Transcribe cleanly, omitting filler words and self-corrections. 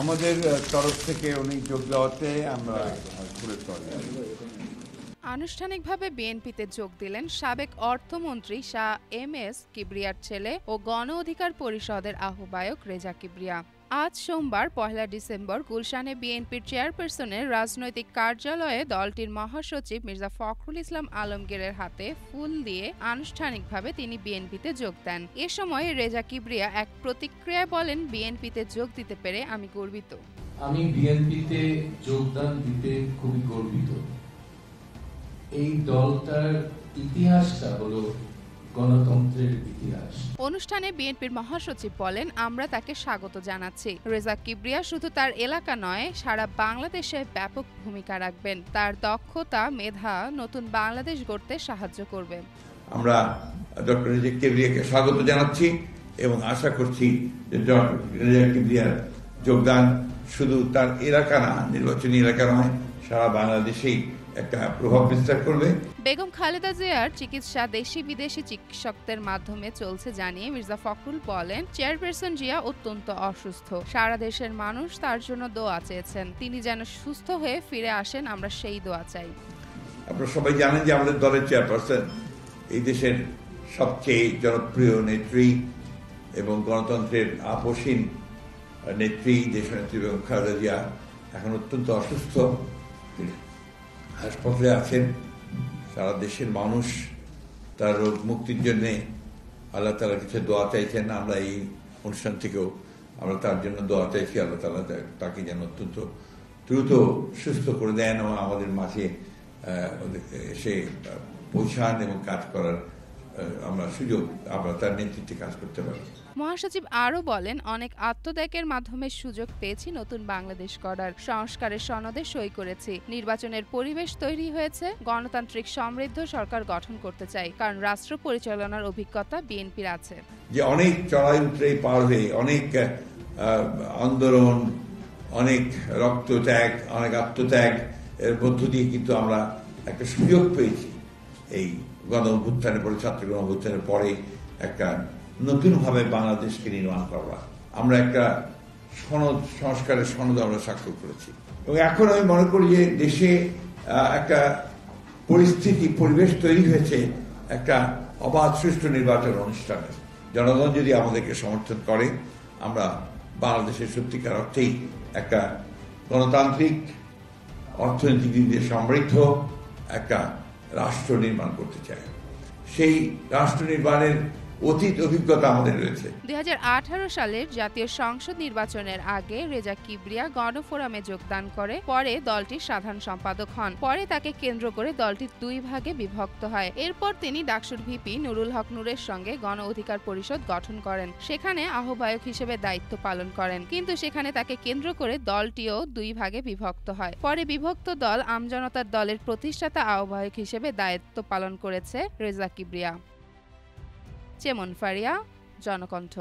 আমাদের তরফ থেকে উনি যোগ দেওয়াতে আমরা ফুলের তরে। আনুষ্ঠানিকভাবে বিএনপিতে যোগ দিলেন সাবেক অর্থমন্ত্রী শাহ এম এস কিবরিয়ার ছেলে ও গণ অধিকার পরিষদের আহ্বায়ক রেজা কিবরিয়া। আজ সোমবার ১ ডিসেম্বর গুলশানে বিএনপির চেয়ারপারসনের রাজনৈতিক কার্যালয়ে দলটির মহাসচিব মির্জা ফখরুল ইসলাম আলমগীরের হাতে ফুল দিয়ে আনুষ্ঠানিকভাবে তিনি বিএনপিতে যোগ দেন। এ সময় রেজা কিবরিয়া এক প্রতিক্রিয়ায় বলেন, বিএনপিতে যোগ দিতে পেরে আমি গর্বিত। আমি বিএনপিতে যোগদান দিতে খুবই গর্বিত। এই দলটার ইতিহাসটা হলো গণতন্ত্রের ইতিহাস। অনুষ্ঠানে বিএনপির মহাসচিব বলেন, আমরা তাকে স্বাগত জানাচ্ছি। রেজা কিবরিয়া শুধু তার এলাকা নয়, সারা বাংলাদেশে ব্যাপক ভূমিকা রাখবেন। তার দক্ষতা, মেধা নতুন বাংলাদেশ গড়তে সাহায্য করবে। আমরা ডক্টর রেজা কিবরিয়াকে স্বাগত জানাচ্ছি এবং আশা করছি যে ডক্টর রেজা কিবরিয়ার যোগদান শুধু তার এলাকা না, নির্বাচনী এলাকা নয়, সারা বাংলাদেশেই একটা প্রভাব বিস্তার করবে। বেগম খালেদা জিয়ার চিকিৎসা দেশি বিদেশি চিকিৎসকদের মাধ্যমে চলছে জানিয়ে মির্জা ফখরুল বলেন, চেয়ারপারসন জিয়া অত্যন্ত অসুস্থ। সারা দেশের মানুষ তার জন্য দোয়া চেয়েছেন। তিনি যেন সুস্থ হয়ে ফিরে আসেন, আমরা সেই দোয়া চাই। আপনারা সবাই জানেন যে আমাদের দলের চেয়ারপারসন এই দেশের সবচেয়ে জনপ্রিয় নেত্রী এবং গণতন্ত্রের আপসীন নেত্রী, দেশনেত্রী বেগম খালেদা জিয়া এখন অত্যন্ত অসুস্থ, হাসপাতালে আছেন। সারা দেশের মানুষ তার রোগ মুক্তির জন্য আল্লাহ তাআলার কাছে দোয়া চাইছেন। আমরা এই অনুষ্ঠান থেকেও আমরা তার জন্য দোয়া চাইছি, আল্লাহ তাআলা তাকে যেন অত্যন্ত দ্রুত সুস্থ করে দেন এবং আমাদের মাঝে এসে পৌঁছান এবং কাজ করার আমরা সুযোগ, আমরা তার নেতৃত্বে কাজ করতে পারি। মহাসচিব আরও বলেন, অনেক আত্মত্যাগের মাধ্যমে সুযোগ পেয়েছি নতুন বাংলাদেশ গড়ার। সংস্কারের সনদে সই করেছি। নির্বাচনের পরিবেশ তৈরি হয়েছে। গণতান্ত্রিক সমৃদ্ধ সরকার গঠন করতে চাই, কারণ রাষ্ট্র পরিচালনার অভিজ্ঞতা বিএনপির আছে। যে অনেক চড়াই উতরাই পার হয়ে, অনেক আন্দোলন, অনেক রক্তত্যাগ, অনেক আত্মত্যাগ এর মধ্য দিয়ে কিন্তু আমরা একটা সুযোগ পেয়েছি এই গণ অভ্যুত্থানের পরে, ছাত্র গণ অভ্যুত্থানের পরে একটা নতুনভাবে বাংলাদেশকে নির্মাণ করবার আমরা একটা সনদ, সংস্কারের সনদ আমরা স্বাক্ষর করেছি। এবং এখন আমি মনে করি যে দেশে একটা পরিবেশ তৈরি হয়েছে একটা অবাধ সুষ্ঠু নির্বাচন অনুষ্ঠানের। জনগণ যদি আমাদেরকে সমর্থন করে, আমরা বাংলাদেশের সত্যিকার অর্থেই একটা গণতান্ত্রিক, অর্থনৈতিক দিক দিয়ে সমৃদ্ধ একটা রাষ্ট্র নির্মাণ করতে চাই। সেই রাষ্ট্র নির্মাণের অতীত অভিজ্ঞতা আমাদের রয়েছে। ২০১৮ সালের জাতীয় সংসদ নির্বাচনের আগে রেজা কিবরিয়া গণফোরামে যোগদান করে পরে দলটির সাধারণ সম্পাদক হন। পরে তাকে কেন্দ্র করে দলটি দুই ভাগে বিভক্ত হয়। এরপর তিনি ডাকসুর ভিপি নুরুল হক নূরের সঙ্গে গণ অধিকার পরিষদ গঠন করেন। সেখানে আহ্বায়ক হিসেবে দায়িত্ব পালন করেন, কিন্তু সেখানে তাকে কেন্দ্র করে দলটিও দুই ভাগে বিভক্ত হয়। পরে বিভক্ত দল আমজনতার দলের প্রতিষ্ঠাতা আহ্বায়ক হিসেবে দায়িত্ব পালন করেছে রেজা কিবরিয়া। চেমন ফারিয়া, জনকণ্ঠ।